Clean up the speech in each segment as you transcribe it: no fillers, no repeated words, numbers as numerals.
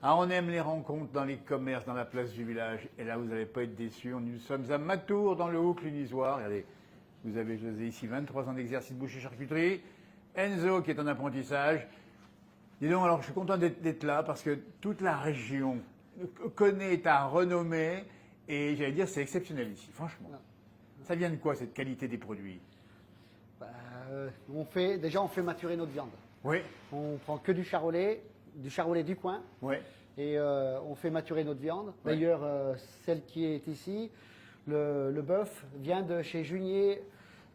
Ah, on aime les rencontres dans les commerces, dans la place du village. Et là, vous n'allez pas être déçus. Nous sommes à Matour, dans le Haut-Clunisois. Regardez, vous avez, José, ici 23 ans d'exercice boucher-charcuterie. Enzo, qui est en apprentissage. Dis donc, alors, je suis content d'être là parce que toute la région connaît ta renommée. Et j'allais dire, c'est exceptionnel ici, franchement. Ça vient de quoi, cette qualité des produits? Bah, on fait maturer notre viande. Oui. On prend que du charolais du coin. Oui. Et on fait maturer notre viande. Ouais. D'ailleurs, celle qui est ici, le bœuf, vient de chez Junier,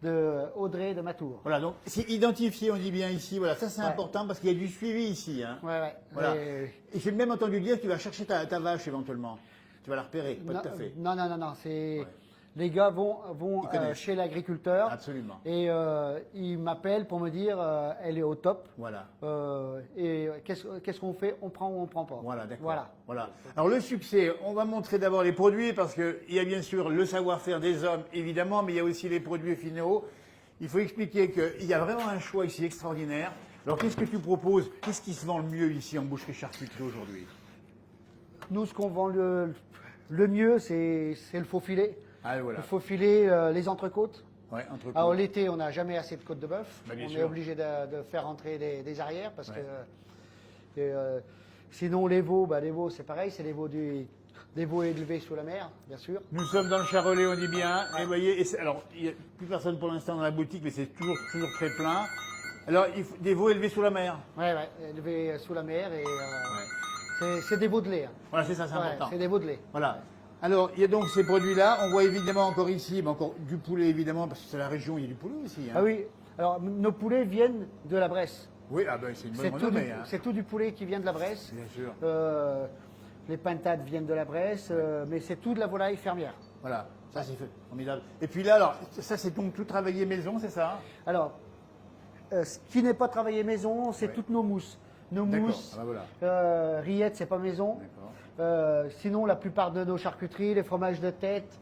de Audrey de Matour. Voilà, donc c'est identifié, on dit bien ici. Voilà, ça c'est Ouais. important parce qu'il y a du suivi ici. Hein. Ouais. Voilà. Et j'ai même entendu dire que tu vas chercher ta vache éventuellement. Tu vas la repérer, pas Non, tout à fait. non. C'est Ouais. les gars vont Ils connaissent. chez l'agriculteur. Absolument. Et ils m'appellent pour me dire elle est au top. Voilà. Et qu'est-ce qu'on fait? On prend ou on prend pas? Voilà, d'accord. Voilà. Alors le succès, on va montrer d'abord les produits parce qu'il y a bien sûr le savoir-faire des hommes, évidemment, mais il y a aussi les produits finaux. Il faut expliquer qu'il y a vraiment un choix ici extraordinaire. Alors qu'est-ce que tu proposes? Qu'est-ce qui se vend le mieux ici en boucherie-charcuterie aujourd'hui? Nous, ce qu'on vend le mieux, c'est le faux filet. Ah voilà. Le faux filet, les entrecôtes. Ouais, entre Alors l'été, on n'a jamais assez de côtes de bœuf. Bah, bien On sûr. est obligé de faire entrer des arrières parce Ouais. que sinon les veaux, c'est pareil, c'est des veaux élevés sous la mer, bien sûr. Nous sommes dans le Charolais, on dit bien. Et vous voyez, alors, il n'y a plus personne pour l'instant dans la boutique, mais c'est toujours très plein. Alors, des veaux élevés sous la mer. Ouais, élevés sous la mer et c'est des veaux de lait. Hein. Voilà, c'est ça, c'est Ouais, important. c'est des veaux de lait. Voilà. Alors, il y a donc ces produits-là. On voit évidemment encore ici, mais encore du poulet évidemment, parce que c'est la région, il y a du poulet aussi. Hein. Ah oui, alors nos poulets viennent de la Bresse. Oui, ah ben c'est une bonne C'est tout, renommée. Hein. c'est tout du poulet qui vient de la Bresse. Bien sûr. Les pintades viennent de la Bresse, mais c'est tout de la volaille fermière. Voilà, ça c'est formidable. Et puis là, alors, ça c'est donc tout travaillé maison, c'est ça? Alors, ce qui n'est pas travaillé maison, c'est Ouais. toutes nos mousses. Nos D'accord, mousses, ah bah rillettes, c'est pas maison. D'accord. Sinon, la plupart de nos charcuteries, les fromages de tête,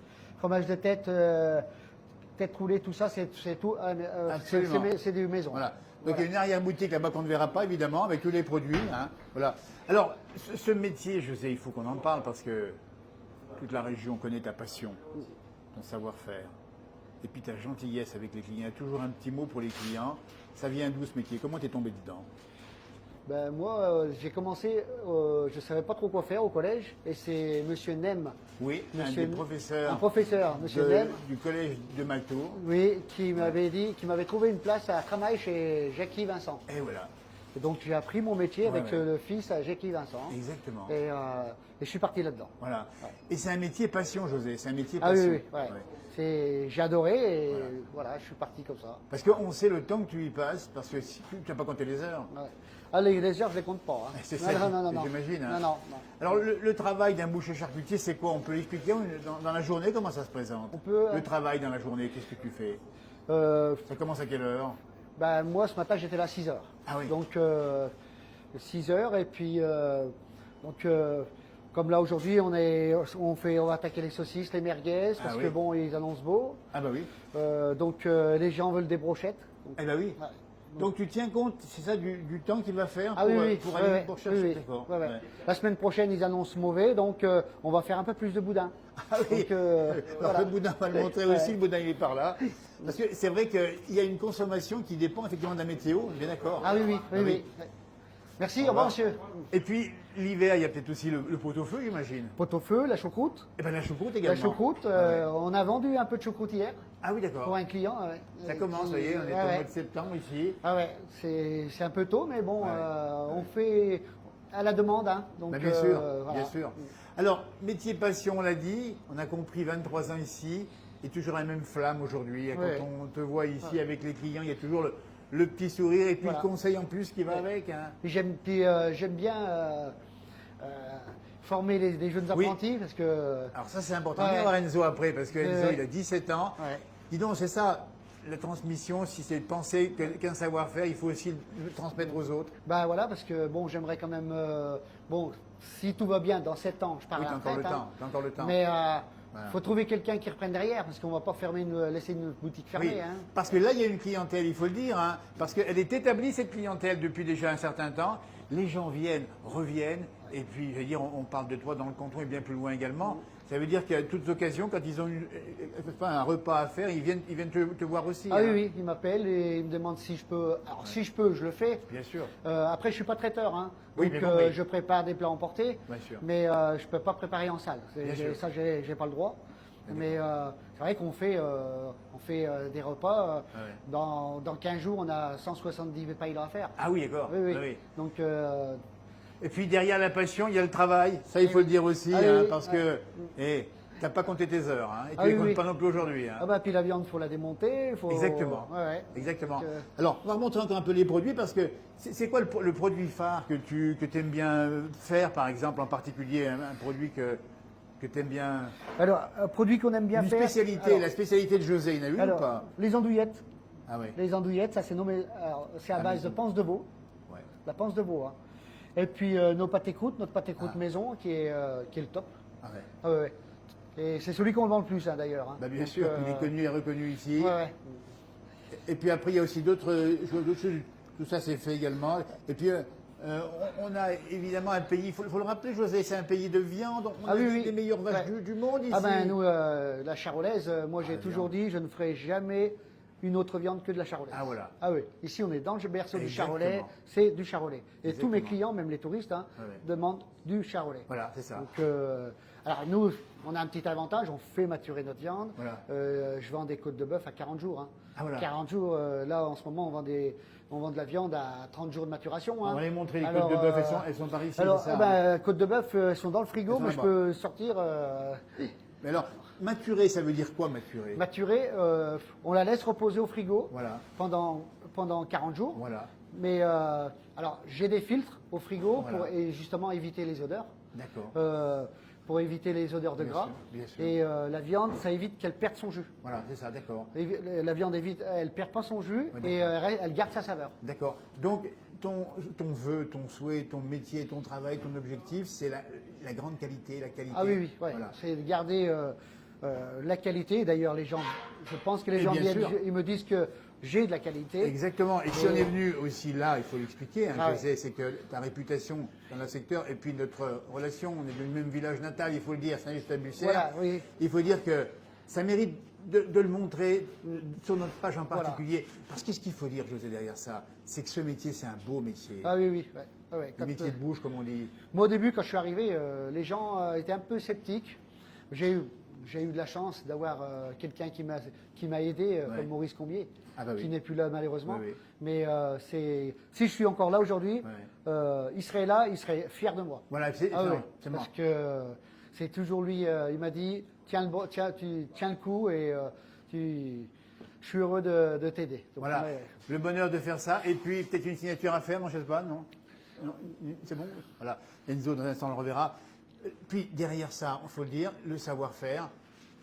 tête roulée, tout ça, c'est tout. Absolument. C'est du maison. Voilà. Donc il y a une arrière-boutique là-bas qu'on ne verra pas évidemment, avec tous les produits. Hein. Voilà. Alors, ce métier, je sais, il faut qu'on en parle parce que toute la région connaît ta passion, ton savoir-faire. Et puis ta gentillesse avec les clients. Il y a toujours un petit mot pour les clients. Ça vient d'où ce métier? Comment t'es tombé dedans? Ben, moi, j'ai commencé, je ne savais pas trop quoi faire au collège, et c'est Monsieur Nem, Oui, un Monsieur- des professeurs un professeur, Monsieur Nem, du collège de Maltour. oui, qui m'avait trouvé une place à travail chez Jackie Vincent. Et voilà, Et donc j'ai appris mon métier avec ouais. le fils à Jackie Vincent. exactement. Et je suis parti là-dedans. Voilà. Et c'est un métier passion, José. C'est un métier Ah passion. oui, ouais. J'ai adoré et voilà, je suis parti comme ça. Parce qu'on sait le temps que tu y passes, parce que si tu n'as pas compté les heures. Ouais. Ah, les heures, je les compte pas. Hein. C'est non, ça, non, j'imagine. Hein. Non. Alors, le travail d'un boucher charcutier, c'est quoi? On peut l'expliquer dans la journée, comment ça se présente? On peut, Le travail dans la journée, qu'est-ce que tu fais? Ça commence à quelle heure? Ben, moi, ce matin, j'étais là à 6 heures. Ah oui. Donc, 6 heures. Et puis, comme là, aujourd'hui, on va attaquer les saucisses, les merguez, parce Ah que oui. bon, ils annoncent beau. Ah bah oui. Donc, les gens veulent des brochettes. Donc, Eh bah oui. ouais. Donc tu tiens compte, c'est ça, du temps qu'il va faire Ah pour, oui, pour ouais, aller ouais, pour chercher oui, d'accord. ouais, ouais. Ouais. La semaine prochaine, ils annoncent mauvais, donc on va faire un peu plus de boudin. Ah oui. Donc, Alors, voilà. le boudin, on va le montrer Ouais. aussi, le boudin il est par là. Parce que c'est vrai qu'il y a une consommation qui dépend effectivement de la météo, bien d'accord. Ah oui. Ah oui. Merci, Au au revoir, revoir. monsieur. Et puis l'hiver, il y a peut-être aussi le pot-au-feu, j'imagine. Pot-au-feu, la choucroute. Et bien la choucroute La également. choucroute, Ah ouais. on a vendu un peu de choucroute hier Ah oui, pour d'accord. un client. Ouais. Ça commence, vous voyez, on est au mois de septembre ici. Ah ouais, c'est un peu tôt, mais bon, Ouais. on fait à la demande. Hein, donc, Ben, bien sûr, voilà. bien sûr. Alors, métier passion, on l'a dit, on a compris 23 ans ici, et toujours la même flamme aujourd'hui. Ouais. Quand on te voit ici avec les clients, il y a toujours le petit sourire et puis Voilà. le conseil en plus qui va Ouais. avec. Hein. Puis j'aime bien former les jeunes Oui. apprentis parce que. Alors ça c'est important. Ouais. On va voir Enzo après parce que Enzo Ouais. il a 17 ans. Ouais. Dis donc c'est ça, la transmission, si c'est de penser qu'un savoir-faire, il faut aussi le transmettre aux autres. Ben voilà, parce que bon, j'aimerais quand même. Bon, si tout va bien, dans 7 ans, je pars Oui, à t'as la encore le retraite, temps. T'as encore le temps. Mais Voilà. faut trouver quelqu'un qui reprenne derrière, parce qu'on ne va pas laisser une boutique fermée. Oui, Hein. parce que là, il y a une clientèle, il faut le dire, hein, parce qu'elle est établie, cette clientèle, depuis déjà un certain temps. Les gens viennent, reviennent, et puis, je veux dire, on parle de toi dans le canton et bien plus loin également. Ça veut dire qu'à toutes occasions, quand ils ont un repas à faire, ils viennent te voir aussi. Ah hein. oui, oui, ils m'appellent et ils me demandent si je peux. Alors, si je peux, je le fais. Bien sûr. Après, je suis pas traiteur, hein. Oui, Donc bien compris. je prépare des plats emportés, Bien sûr. mais je peux pas préparer en salle. Bien sûr. Ça, j'ai pas le droit. Mais c'est vrai qu'on fait, des repas. Ah ouais. Dans 15 jours, on a 170 pailles à faire. Ah oui, d'accord. Oui, oui. Ah oui. Donc, Et puis derrière la passion, il y a le travail. Ça, il faut le dire aussi, Ah hein, oui, parce que t'as pas compté tes heures, hein, et tu Ah les oui, comptes oui. pas non plus aujourd'hui. Hein. ah bah, puis la viande, il faut la démonter. Exactement. Ouais, ouais. Exactement. Donc, Alors, on va remontrer encore un peu les produits parce que c'est quoi le produit phare que tu aimes bien faire, par exemple, en particulier, un produit que tu aimes bien. Alors, un produit qu'on aime bien Une faire. spécialité, alors, la spécialité de José, il y en a une ou alors, pas? les andouillettes. Ah oui. Les andouillettes, ça c'est nommé. Alors, c'est à Ah, base mais- de panse de veau. Ouais. La panse de veau. Hein. Et puis nos pâtés croûtes, notre pâté croûte maison qui est le top. Ah ouais. Ah ouais, ouais. Et c'est celui qu'on vend le plus hein, d'ailleurs. Hein. Bah, bien Donc, sûr, il est connu et reconnu ici. Ouais, ouais. Et puis après, il y a aussi d'autres choses. Tout ça, c'est fait également. Et puis, on a évidemment un pays, il faut le rappeler, José, c'est un pays de viande. On Ah a oui, des- oui. les meilleures vaches Ouais. du monde ici. Ah ben nous, la charolaise, moi j'ai la toujours dit, je ne ferai jamais une autre viande que de la charolaise. Ah, voilà. Ah oui, ici on est dans le berceau du Exactement. charolais, c'est du charolais. Et tous mes Exactement. clients, même les touristes, hein, Ah ouais. demandent du charolais. Voilà, c'est ça. Donc, alors nous, on a un petit avantage, on fait maturer notre viande. Voilà. Je vends des côtes de bœuf à 40 jours. Hein. Ah, voilà. 40 jours, là en ce moment, on vend de la viande à 30 jours de maturation. Hein. On va les montrer, les Alors, côtes de bœuf, elles sont par ici, Alors, c'est ça, côtes de bœuf, elles sont dans le frigo, Elles sont mais je là-bas. peux sortir. Mais alors, maturer, ça veut dire quoi, maturer? Maturer, on la laisse reposer au frigo Voilà. pendant 40 jours. Voilà. Mais alors, j'ai des filtres au frigo Voilà. pour et justement éviter les odeurs. D'accord. Pour éviter les odeurs de Bien gras. sûr, bien sûr. Et la viande, ça évite qu'elle perde son jus. Voilà, c'est ça, d'accord. La viande évite, elle perd pas son jus Oui, et elle garde sa saveur. D'accord. Donc, ton vœu, ton souhait, ton métier, ton travail, ton objectif, c'est la grande qualité, la qualité. Ah oui, oui, ouais. Voilà. C'est de garder la qualité. D'ailleurs, les gens, je pense que les Et gens bien viennent, sûr. ils me disent que j'ai de la qualité. Exactement. Et si on est venu aussi là, il faut l'expliquer, hein, Ah José, ouais. c'est que ta réputation dans le secteur et puis notre relation, on est du même village natal, il faut le dire, Saint-Just-la-Bussière. Voilà, oui. Il faut dire que ça mérite de le montrer sur notre page en Voilà. particulier. Parce qu'est-ce qu'il faut dire, José, derrière ça? C'est que ce métier, c'est un beau métier. Ah oui, oui. Ouais. Ah ouais, Le quand, métier de bouche, comme on dit. moi, au début, quand je suis arrivé, les gens étaient un peu sceptiques. J'ai eu de la chance d'avoir quelqu'un qui m'a aidé, Ouais. comme Maurice Combier, Ah bah oui. qui n'est plus là malheureusement. Oui, oui. Mais si je suis encore là aujourd'hui, Ouais. il serait là, il serait fier de moi. Voilà, c'est Ah non, oui, c'est parce moi. que c'est toujours lui, il m'a dit, tu tiens le coup et je suis heureux de t'aider. Donc, Voilà, ouais. le bonheur de faire ça. Et puis, peut-être une signature à faire, non, je sais pas, non? Non, c'est bon? Voilà. Enzo, dans un instant, on le reverra. Puis, derrière ça, il faut le dire, le savoir-faire,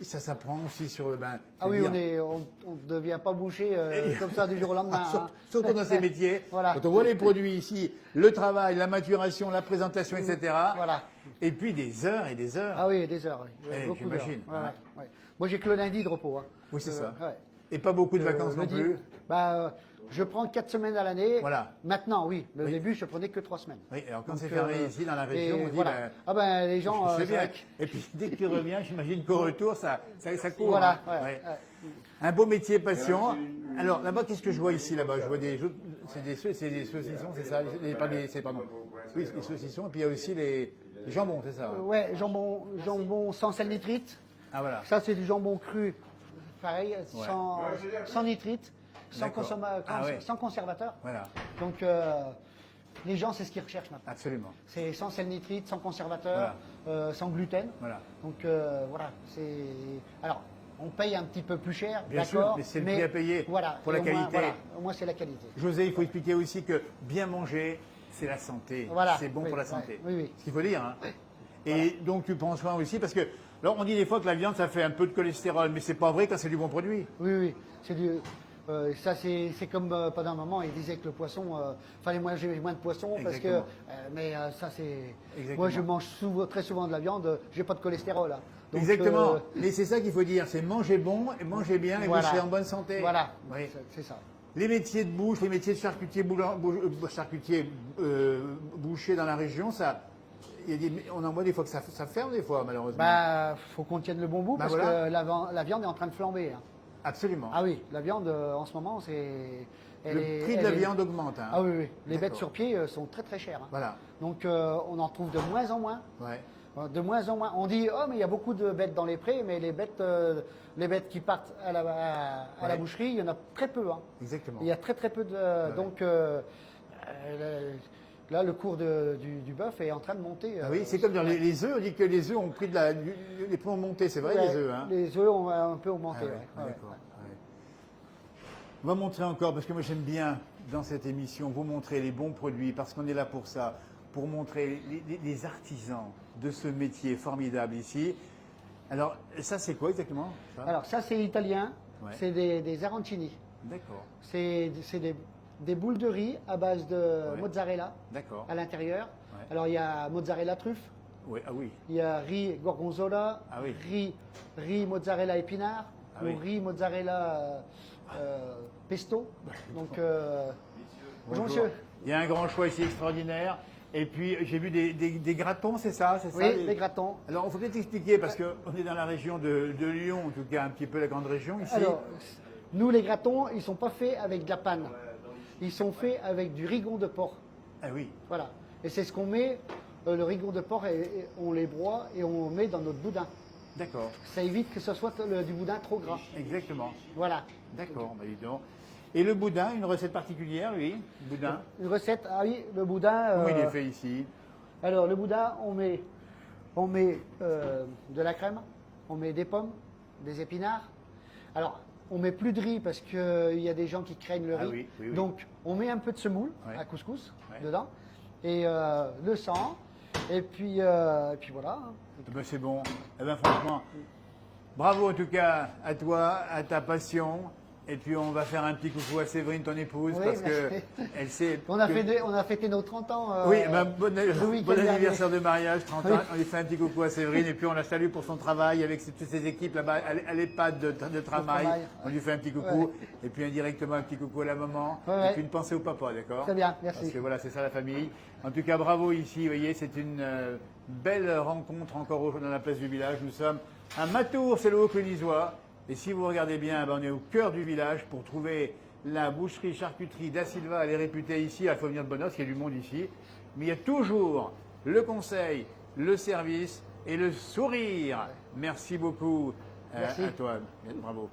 ça s'apprend aussi sur le bain. Ah oui, on ne devient pas boucher comme ça du jour au lendemain. hein. Surtout dans ces métiers. Voilà. Quand on voit les produits ici, le travail, la maturation, la présentation, etc. Voilà. Et puis des heures et des heures. Ah oui, des heures. Oui. Eh, Beaucoup d'heures. j'imagine, Ouais, ouais. ouais, ouais. Moi, j'ai que le lundi de repos. Hein. Oui, c'est ça. Ouais. Et pas beaucoup de vacances Le non plus. Bah, je prends 4 semaines à l'année. Voilà. Maintenant, oui. Le Oui. début, je prenais que 3 semaines. Oui, alors quand Donc, c'est fermé ici dans la région, et on dit, voilà. ben, Ah ben, les gens. c'est c'est bien. vrai que- Et puis dès que tu reviens, j'imagine qu'au retour, ça court. Voilà. hein. ouais, Ouais. ouais. Un beau métier, passion. Alors là-bas, qu'est-ce que je vois ici là-bas? Je vois c'est des saucissons, c'est ça? Pardon. Oui, les saucissons. Et puis il y a aussi les jambons, c'est ça? Ouais, jambon sans sel nitrite. Ah voilà. Ça, c'est du jambon cru. Pareil, sans nitrite, D'accord. Ah ouais. sans conservateur. Voilà, Donc, les gens, c'est ce qu'ils recherchent maintenant. absolument. C'est sans sel nitrite, sans conservateur, sans gluten. Voilà. Donc, voilà. Alors, on paye un petit peu plus cher, Bien sûr, d'accord. mais c'est le prix à payer pour la et au moins, qualité. voilà, au moins, c'est la qualité. José, il faut expliquer aussi que bien manger, c'est la santé. Voilà. C'est bon Oui, pour la ouais. santé. Oui, oui. Ce qu'il faut dire. Hein. Et donc tu prends soin aussi parce que, alors on dit des fois que la viande ça fait un peu de cholestérol, mais c'est pas vrai quand c'est du bon produit. Oui, oui. Ça, c'est comme pendant un moment, il disait que le poisson, fallait manger moins de poisson parce que. Exactement. Mais ça, c'est. Exactement. Moi, je mange très souvent de la viande, j'ai pas de cholestérol. Hein. Donc, Exactement. Mais c'est ça qu'il faut dire, c'est manger bon et manger bien et voilà. vous serez en bonne santé. Voilà, Oui. c'est ça. Les métiers de bouche, les métiers de charcutier, boucher dans la région, ça, on en voit des fois que ça ferme des fois malheureusement. Bah, faut qu'on tienne le bon bout Bah, parce voilà. que la viande est en train de flamber. Hein. Absolument. Ah oui, la viande en ce moment, c'est. Le prix de la viande augmente. Hein. Ah oui, oui. Les D'accord. bêtes sur pied sont très très chères. Hein. Voilà. Donc on en trouve de moins en moins. Ouais. De moins en moins. On dit, oh, mais il y a beaucoup de bêtes dans les prés, mais les bêtes qui partent à la boucherie, il y en a très peu. Hein. Exactement. Il y a très très peu de. Ouais. Donc là, le cours du bœuf est en train de monter. Ah oui, c'est comme dire les œufs, on dit que les œufs ont pris les prix ont monté, c'est vrai Ouais, les œufs. Hein. Les œufs ont un peu augmenté. Ah ouais, ouais. Ouais, d'accord. ouais. Ouais. On va montrer encore, parce que moi j'aime bien dans cette émission vous montrer les bons produits, parce qu'on est là pour ça, pour montrer les artisans de ce métier formidable ici. Alors, ça c'est quoi exactement ça? Alors ça, c'est italien. Ouais. C'est des arancini. D'accord, C'est des boules de riz à base de Ouais. mozzarella d'accord. à l'intérieur. Ouais. Alors il y a mozzarella truffe, Oui, ah oui, il y a riz gorgonzola, Ah oui. riz mozzarella épinard, Ah ou oui. riz mozzarella pesto. Donc bonjour Bonjour. monsieur. Il y a un grand choix ici extraordinaire. Et puis j'ai vu des gratons, c'est ça, c'est Oui, ça les gratons. Alors, il faut peut-être expliquer, parce qu'on est dans la région de Lyon, en tout cas un petit peu la grande région ici. Alors, nous les gratons, ils sont pas faits avec de la panne. Ils sont faits avec du rigon de porc. Ah oui, Voilà. Et c'est ce qu'on met, le rigon de porc, et on les broie et on met dans notre boudin. d'accord, Ça évite que ce soit du boudin trop gras. exactement. Voilà. D'accord, bah dis donc. Et le boudin, une recette particulière, lui Boudin Une recette, ah oui, le boudin. Comment il est fait ici Alors, le boudin, on met de la crème, on met des pommes, des épinards. Alors, on met plus de riz parce qu'il y a des gens qui craignent le Ah riz. oui, oui, oui. Donc, on met un peu de semoule Ouais. à couscous Ouais. dedans et le sang. Et puis voilà. Eh ben, c'est bon. Eh ben, franchement, bravo en tout cas à toi, à ta passion. Et puis on va faire un petit coucou à Séverine, ton épouse, Oui, parce que merci. elle sait. On a que- fêté nos 30 ans. Oui, ben, le week-end bon dernier. anniversaire de mariage, 30 ans. Oui. On lui fait un petit coucou à Séverine et puis on la salue pour son travail avec toutes ses équipes là-bas à l'EHPAD de travail. travail, On lui fait un petit coucou Ouais. et puis indirectement un petit coucou à la maman Ouais, et ouais. puis une pensée au papa, d'accord? Très bien, merci. Parce que voilà, c'est ça la famille. En tout cas, bravo ici, vous voyez, c'est une belle rencontre encore dans la place du village. Nous sommes à Matour, c'est le Haut-Clunisois. Et si vous regardez bien, ben, on est au cœur du village pour trouver la boucherie-charcuterie Da Silva. Elle est réputée ici, il faut venir de bonne heure, parce qu'il y a du monde ici. Mais il y a toujours le conseil, le service et le sourire. Merci beaucoup Merci. à toi. Bravo.